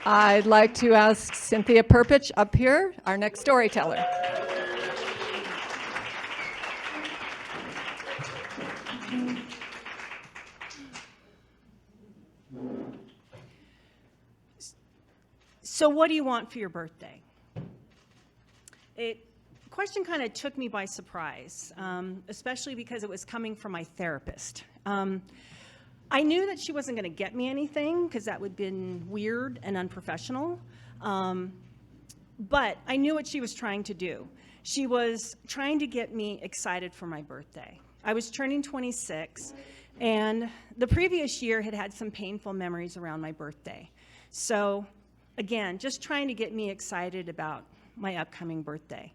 I'd like to ask Cynthia Perpich up here, our next storyteller. So what do you want for your birthday? The question kind of took me by surprise, especially because it was coming from my therapist. I knew that she wasn't going to get me anything because that would have been weird and unprofessional. But I knew what she was trying to do. She was trying to get me excited for my birthday. I was turning 26, and the previous year had had some painful memories around my birthday. So again, just trying to get me excited about my upcoming birthday.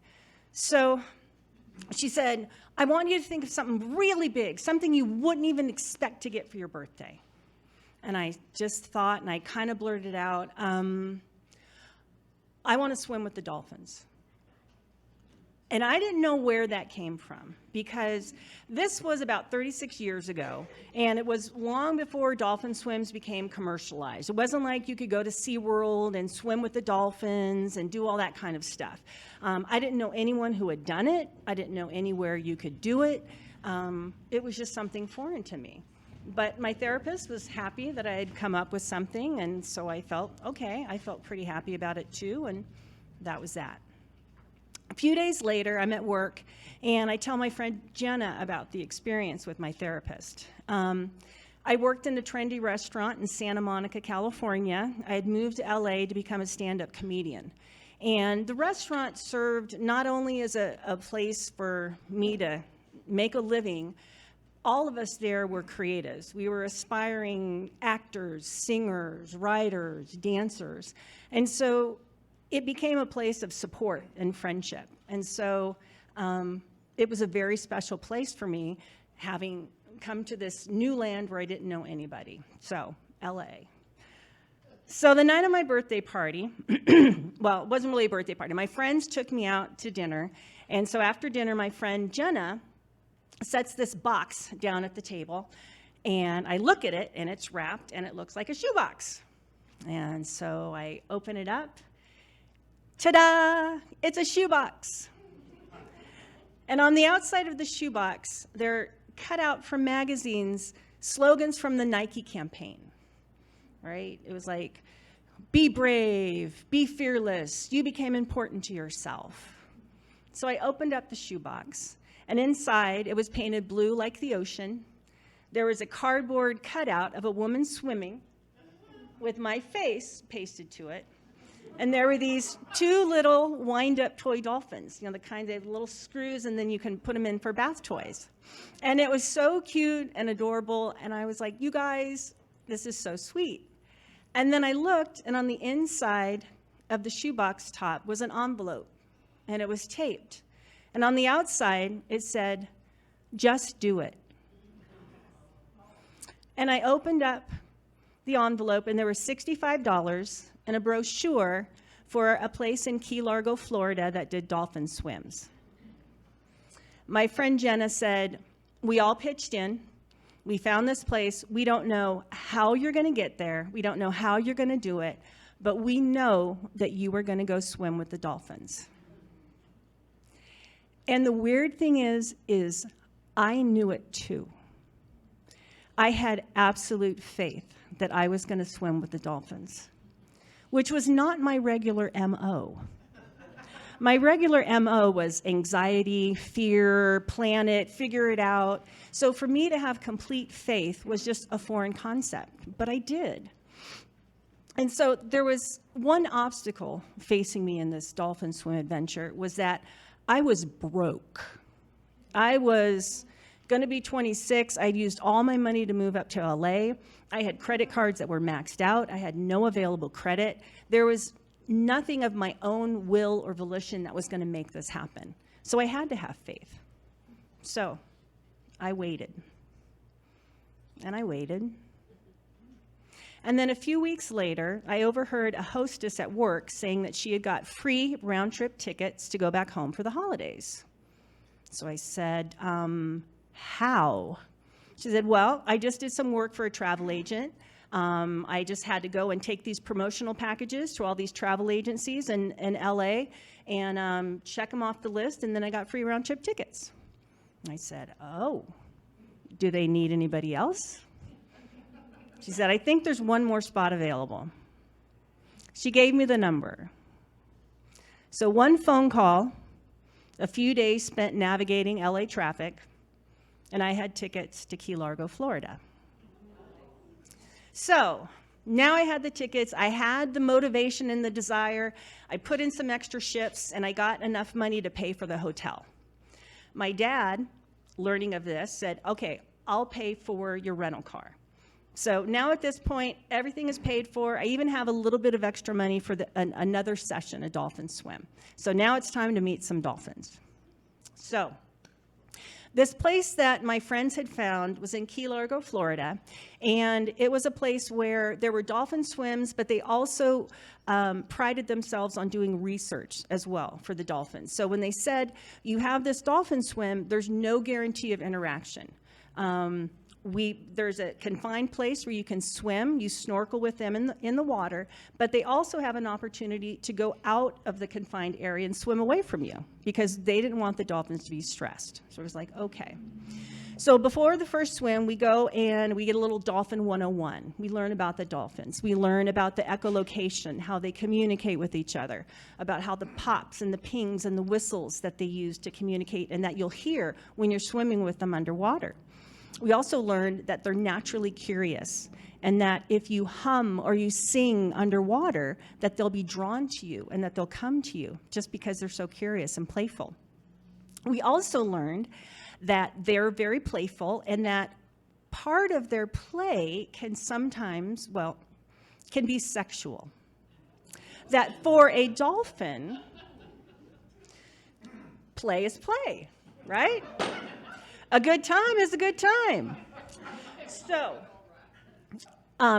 So she said, I want you to think of something really big, something you wouldn't even expect to get for your birthday. And I just thought, and I kind of blurted out, I want to swim with the dolphins. And I didn't know where that came from, because this was about 36 years ago, and it was long before dolphin swims became commercialized. It wasn't like you could go to SeaWorld and swim with the dolphins and do all that kind of stuff. I didn't know anyone who had done it. I didn't know anywhere you could do it. It was just something foreign to me. But my therapist was happy that I had come up with something, and so I felt, okay, I felt pretty happy about it too, and that was that. A few days later, I'm at work, and I tell my friend Jenna about the experience with my therapist. I worked in a trendy restaurant in Santa Monica, California. I had moved to LA to become a stand-up comedian. And the restaurant served not only as a place for me to make a living, all of us there were creatives. We were aspiring actors, singers, writers, dancers. And so it became a place of support and friendship. And so it was a very special place for me, having come to this new land where I didn't know anybody. So, LA. So the night of my birthday party, well, it wasn't really a birthday party. My friends took me out to dinner. And so after dinner, my friend Jenna sets this box down at the table. And I look at it, and it's wrapped, and it looks like a shoebox. And so I open it up. Ta-da! It's a shoebox. And on the outside of the shoebox, they're cut out from magazines, slogans from the Nike campaign, right? It was like, be brave, be fearless, you became important to yourself. So I opened up the shoebox, and inside it was painted blue like the ocean. There was a cardboard cutout of a woman swimming with my face pasted to it. And there were these two little wind-up toy dolphins, the kind of little screws, and then you can put them in for bath toys. And it was so cute and adorable, and I was like, you guys, this is so sweet. And then I looked, and on the inside of the shoebox top was an envelope, and it was taped. And on the outside, it said, just do it. And I opened up the envelope, and there was $65 and a brochure for a place in Key Largo, Florida that did dolphin swims. My friend Jenna said, we all pitched in. We found this place. We don't know how you're going to get there. We don't know how you're going to do it, but we know that you are going to go swim with the dolphins. And the weird thing is I knew it too. I had absolute faith that I was going to swim with the dolphins, which was not my regular MO. My regular MO was anxiety, fear, plan it, figure it out. So for me to have complete faith was just a foreign concept, but I did. And so there was one obstacle facing me in this dolphin swim adventure, was that I was broke. I was going to be 26. I'd used all my money to move up to LA. I had credit cards that were maxed out. I had no available credit. There was nothing of my own will or volition that was going to make this happen. So I had to have faith. So I waited. And I waited. And then a few weeks later, I overheard a hostess at work saying that she had got free round-trip tickets to go back home for the holidays. So I said, how? She said, well, I just did some work for a travel agent. I just had to go and take these promotional packages to all these travel agencies in LA and check them off the list, and then I got free round-trip tickets. I said, oh, do they need anybody else? She said, I think there's one more spot available. She gave me the number. So one phone call, a few days spent navigating LA traffic, and I had tickets to Key Largo, Florida. So now I had the tickets, I had the motivation and the desire, I put in some extra shifts, and I got enough money to pay for the hotel. My dad, learning of this, said, okay, I'll pay for your rental car. So now at this point, everything is paid for. I even have a little bit of extra money for another session, a dolphin swim. So now it's time to meet some dolphins. So this place that my friends had found was in Key Largo, Florida, and it was a place where there were dolphin swims, but they also prided themselves on doing research as well for the dolphins. So when they said, you have this dolphin swim, there's no guarantee of interaction. There's a confined place where you can swim, you snorkel with them in the water, but they also have an opportunity to go out of the confined area and swim away from you because they didn't want the dolphins to be stressed. So it was like, okay. So before the first swim, we go and we get a little Dolphin 101. We learn about the dolphins. We learn about the echolocation, how they communicate with each other, about how the pops and the pings and the whistles that they use to communicate and that you'll hear when you're swimming with them underwater. We also learned that they're naturally curious and that if you hum or you sing underwater, that they'll be drawn to you and that they'll come to you just because they're so curious and playful. We also learned that they're very playful and that part of their play can sometimes, well, can be sexual. That for a dolphin, play is play, right? A good time is a good time. So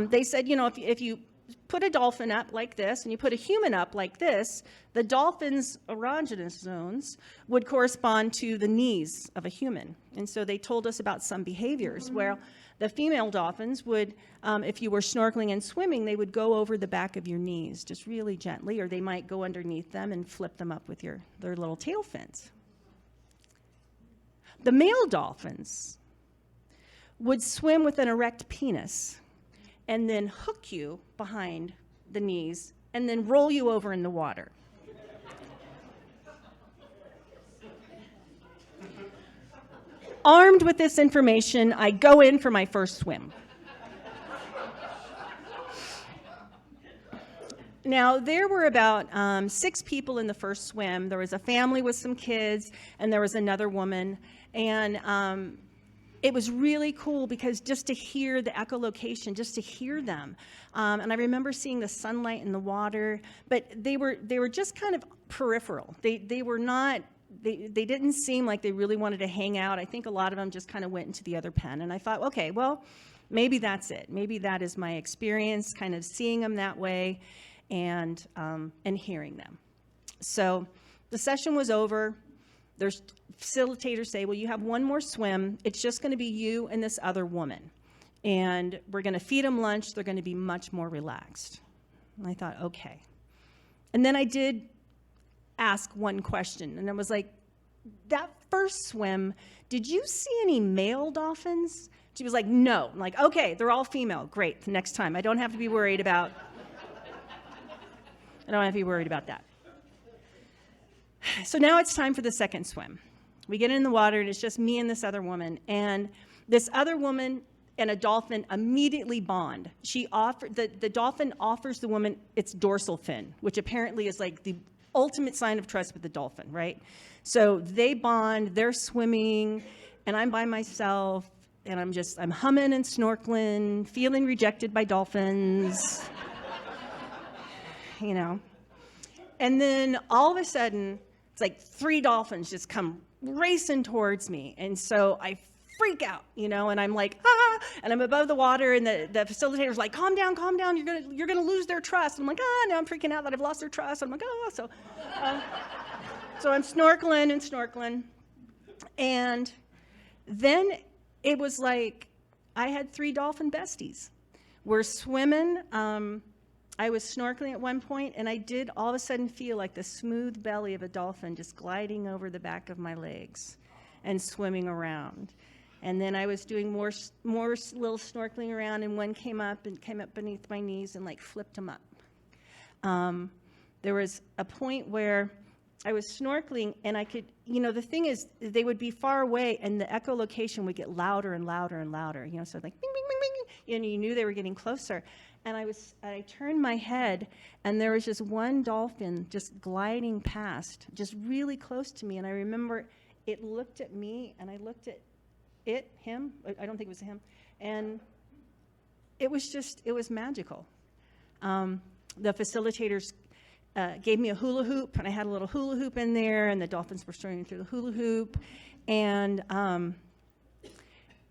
they said, you know, if you put a dolphin up like this and you put a human up like this, the dolphin's erogenous zones would correspond to the knees of a human. And so they told us about some behaviors where the female dolphins would, if you were snorkeling and swimming, they would go over the back of your knees just really gently, or they might go underneath them and flip them up with their little tail fins. The male dolphins would swim with an erect penis and then hook you behind the knees and then roll you over in the water. Armed with this information, I go in for my first swim. Now, there were about 6 people in the first swim. There was a family with some kids, and there was another woman. And it was really cool because just to hear the echolocation, just to hear them. And I remember seeing the sunlight in the water, but they were just kind of peripheral. They were not, they didn't seem like they really wanted to hang out. I think a lot of them just kind of went into the other pen. And I thought, okay, well, maybe that's it. Maybe that is my experience, kind of seeing them that way and hearing them. So the session was over. There's facilitators say, well, you have one more swim. It's just going to be you and this other woman. And we're going to feed them lunch. They're going to be much more relaxed. And I thought, okay. And then I did ask one question. And I was like, that first swim, did you see any male dolphins? She was like, no. I'm like, okay, they're all female. Great. Next time. I don't have to be worried about that. So now it's time for the second swim. We get in the water, and it's just me and this other woman. And this other woman and a dolphin immediately bond. The dolphin offers the woman its dorsal fin, which apparently is like the ultimate sign of trust with the dolphin, right? So they bond, they're swimming, and I'm by myself, and I'm humming and snorkeling, feeling rejected by dolphins, you know. And then all of a sudden, it's like 3 dolphins just come racing towards me. And so I freak out, you know, and I'm like, ah, and I'm above the water, and the facilitator's like, calm down, you're gonna lose their trust. And I'm like, now I'm freaking out that I've lost their trust. I'm like, so I'm snorkeling, and then it was like I had 3 dolphin besties. we're swimming. I was snorkeling at one point, and I did all of a sudden feel like the smooth belly of a dolphin just gliding over the back of my legs and swimming around. And then I was doing more little snorkeling around, and one came up beneath my knees and like flipped them up. There was a point where I was snorkeling, and I could, the thing is, they would be far away, and the echolocation would get louder and louder and louder, so like, bing, bing, bing, bing, and you knew they were getting closer. And I turned my head, and there was just one dolphin just gliding past, just really close to me. And I remember it looked at me, and I looked at him. I don't think it was him. And it was magical. The facilitators gave me a hula hoop, and I had a little hula hoop in there, and the dolphins were swimming through the hula hoop. And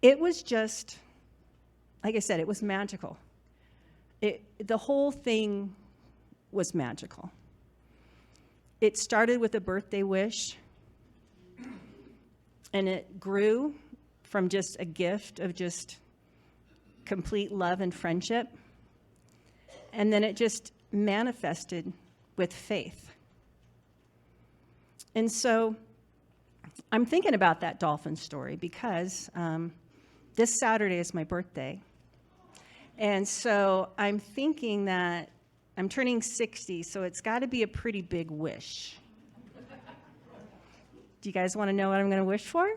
it was just, like I said, it was magical. The whole thing was magical. It started with a birthday wish, and it grew from just a gift of just complete love and friendship. And then it just manifested with faith. And so I'm thinking about that dolphin story because this Saturday is my birthday. And so I'm thinking that I'm turning 60, so it's got to be a pretty big wish. Do you guys want to know what I'm going to wish for?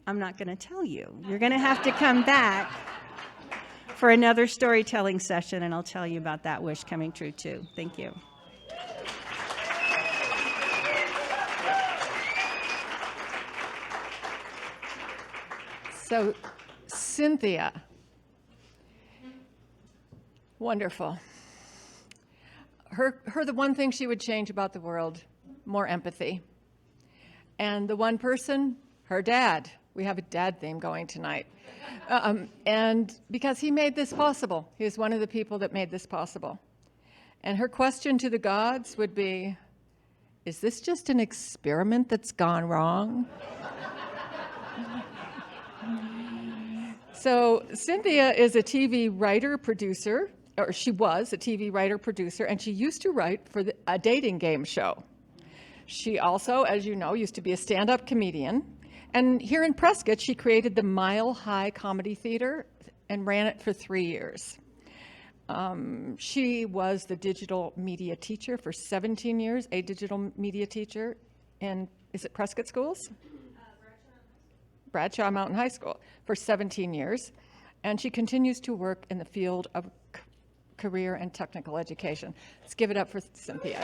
I'm not going to tell you. You're going to have to come back for another storytelling session, and I'll tell you about that wish coming true, too. Thank you. So, Cynthia. Wonderful. The one thing she would change about the world, more empathy. And the one person, her dad. We have a dad theme going tonight. And because he made this possible. He was one of the people that made this possible. And her question to the gods would be, is this just an experiment that's gone wrong? So Cynthia is a TV writer, producer, or she was a TV writer, producer, and she used to write for a dating game show. She also, as you know, used to be a stand-up comedian. And here in Prescott, she created the Mile High Comedy Theater and ran it for 3 years. She was the digital media teacher for 17 years, a digital media teacher in, is it Prescott Schools? Bradshaw Mountain High School for 17 years. And she continues to work in the field of career and technical education. Let's give it up for Cynthia.